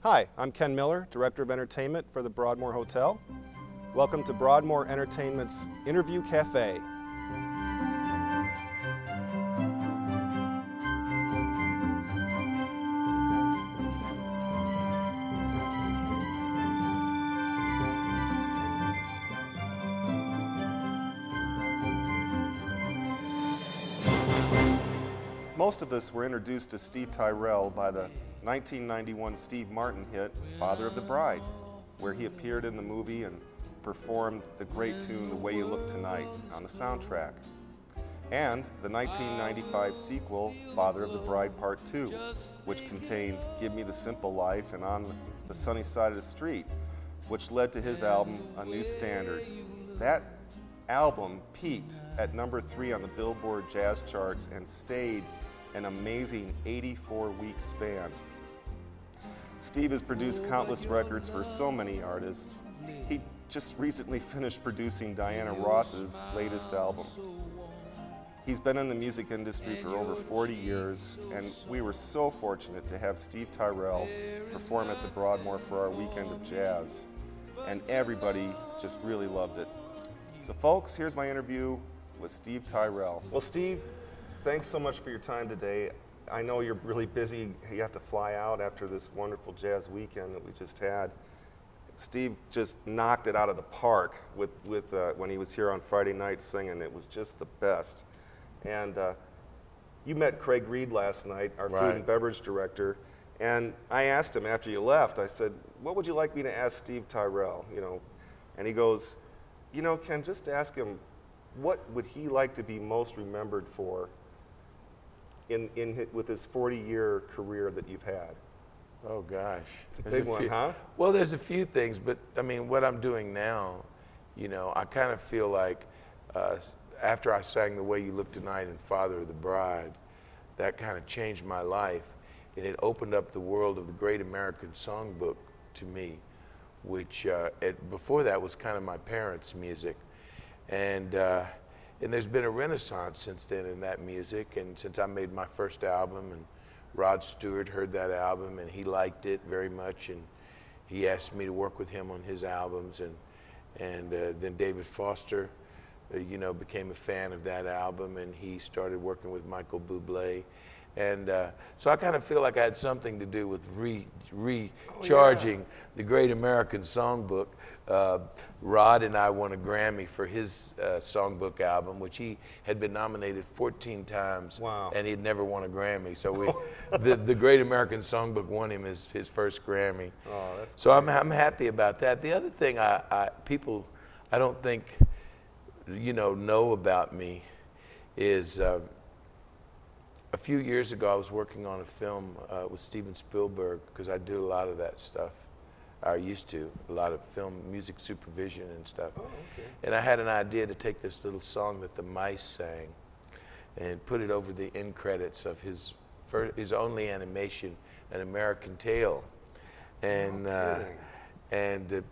Hi, I'm Ken Miller, Director of Entertainment for the Broadmoor Hotel. Welcome to Broadmoor Entertainment's Interview Cafe. Most of us were introduced to Steve Tyrell by the 1991 Steve Martin hit, Father of the Bride, where he appeared in the movie and performed the great tune, The Way You Look Tonight, on the soundtrack. And the 1995 sequel, Father of the Bride Part 2, which contained Give Me the Simple Life and On the Sunny Side of the Street, which led to his album, A New Standard. That album peaked at #3 on the Billboard Jazz charts and stayed an amazing 84-week span. Steve has produced countless records for so many artists. He just recently finished producing Diana Ross's latest album. He's been in the music industry for over 40 years, and we were so fortunate to have Steve Tyrell perform at the Broadmoor for our weekend of jazz, and everybody just really loved it. So folks, here's my interview with Steve Tyrell. Well, Steve, thanks so much for your time today. I know you're really busy. You have to fly out after this wonderful jazz weekend that we just had. Steve just knocked it out of the park with when he was here on Friday night singing. It was just the best. And you met Craig Reed last night, our food and beverage director, and I asked him after you left, I said, what would you like me to ask Steve Tyrell? You know, and he goes, you know, Ken, just ask him, what would he like to be most remembered for with his 40-year career that you've had? Oh gosh. It's a big one, huh? Well, there's a few things, but I mean, what I'm doing now, you know, I kind of feel like after I sang The Way You Look Tonight and Father of the Bride, that kind of changed my life. And it opened up the world of the Great American Songbook to me, which before that was kind of my parents' music. And there's been a renaissance since then in that music, and since I made my first album, and Rod Stewart heard that album and he liked it very much, and he asked me to work with him on his albums, and then David Foster, you know, became a fan of that album, and he started working with Michael Bublé. And so I kind of feel like I had something to do with recharging the Great American Songbook. Rod and I won a Grammy for his songbook album, which he had been nominated 14 times, and he'd never won a Grammy. So the Great American Songbook won him his first Grammy. Oh, that's so I'm happy about that. The other thing people I don't think know about me is a few years ago I was working on a film with Steven Spielberg, because I do a lot of that stuff. I used to, a lot of film music supervision and stuff. Oh, okay. And I had an idea to take this little song that the Mice sang and put it over the end credits of his only animation, An American Tale. And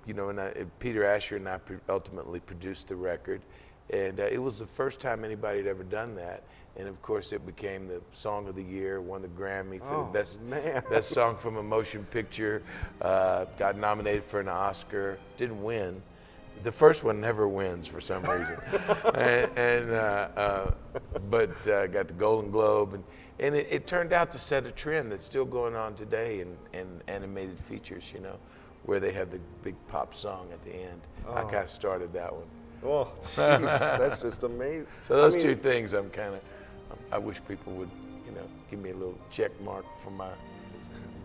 you know, Peter Asher and I ultimately produced the record, and it was the first time anybody had ever done that. And of course, it became the Song of the Year, won the Grammy for the best song from a motion picture, got nominated for an Oscar, didn't win. The first one never wins for some reason. But got the Golden Globe, and it turned out to set a trend that's still going on today in animated features, you know, where they have the big pop song at the end. Oh. I kind of started that one. Oh, jeez, that's just amazing. So those two things I wish people would, you know, give me a little check mark for my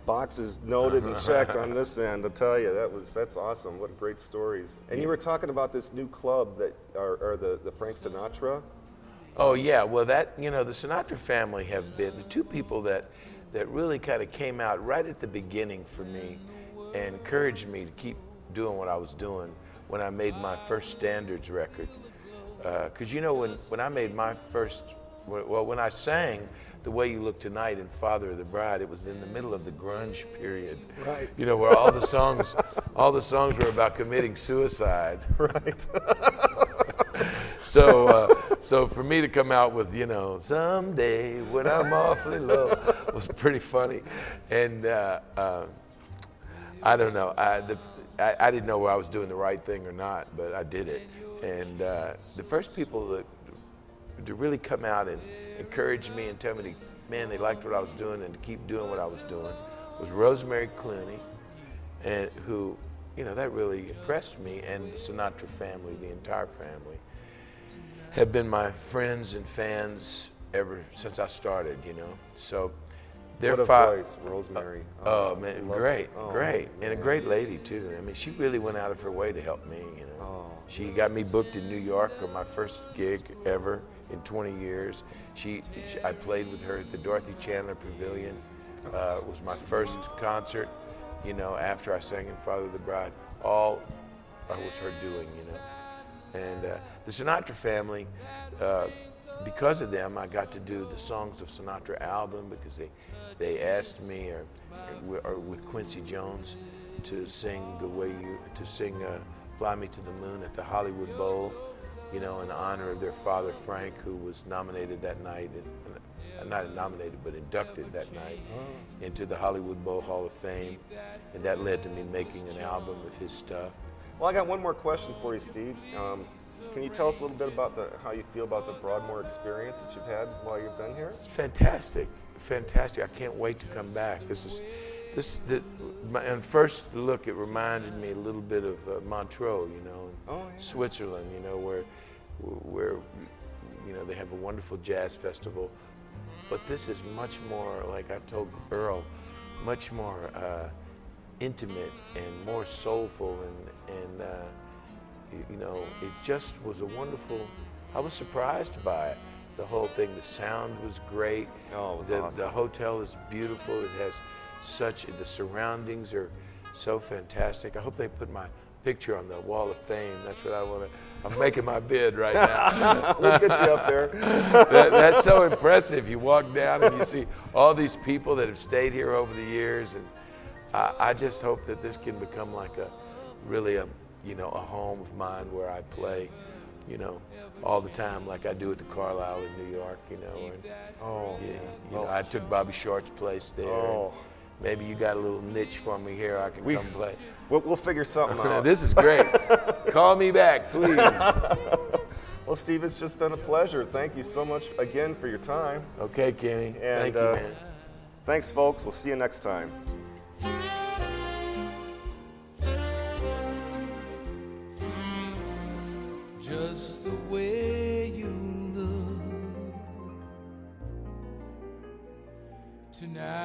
boxes noted and checked on this end. I tell you, that's awesome. What great stories. And you were talking about this new club that are the Frank Sinatra. Oh yeah, well that, you know, the Sinatra family have been the two people that really kind of came out right at the beginning for me and encouraged me to keep doing what I was doing when I made my first standards record. Because you know, when I made my first, when I sang The Way You Look Tonight and Father of the Bride, it was in the middle of the grunge period. Right. You know, where all the songs were about committing suicide. Right. So for me to come out with, you know, someday when I'm awfully low was pretty funny. And I don't know. I didn't know whether I was doing the right thing or not, but I did it. And the first people to really come out and encourage me and tell me, man, they liked what I was doing and to keep doing what I was doing was Rosemary Clooney, and who, you know, that really impressed me, and the Sinatra family, the entire family, have been my friends and fans ever since I started, you know. So their what a voice, Rosemary. Oh man, great, great, yeah. and a great lady too. I mean, she really went out of her way to help me, you know. She got me booked in New York on my first gig ever in 20 years. I played with her at the Dorothy Chandler Pavilion. It was my first concert, you know, after I sang in Father of the Bride. All was her doing, you know. And the Sinatra family, because of them, I got to do the Songs of Sinatra album because they asked me, or with Quincy Jones, to sing Fly Me to the Moon at the Hollywood Bowl, you know, in honor of their father Frank, who was nominated that night, not nominated, but inducted that night into the Hollywood Bowl Hall of Fame, and that led to me making an album of his stuff. Well, I got one more question for you, Steve. Can you tell us a little bit about how you feel about the Broadmoor experience that you've had while you've been here? It's fantastic, fantastic. I can't wait to come back. And first look, it reminded me a little bit of Montreux, you know, Switzerland, you know, where you know, they have a wonderful jazz festival. But this is much more, like I told Earl, much more intimate and more soulful, and you know, it just was a wonderful. I was surprised by it. The whole thing. The sound was great. Oh, it was awesome. The hotel is beautiful. It has the surroundings are so fantastic. I hope they put my picture on the Wall of Fame. That's what I want to. I'm making my bid right now. We'll get you up there. That's so impressive. You walk down and you see all these people that have stayed here over the years, and I just hope that this can become like really a home of mine where I play, you know, all the time, like I do at the Carlisle in New York, you know. And, you know, I took Bobby Short's place there. Oh. Maybe you got a little niche for me here. I can come play. We'll figure something out. This is great. Call me back, please. Well, Steve, it's just been a pleasure. Thank you so much again for your time. Okay, Kenny. And, thank you, man. Thanks, folks. We'll see you next time. Just the way you look tonight.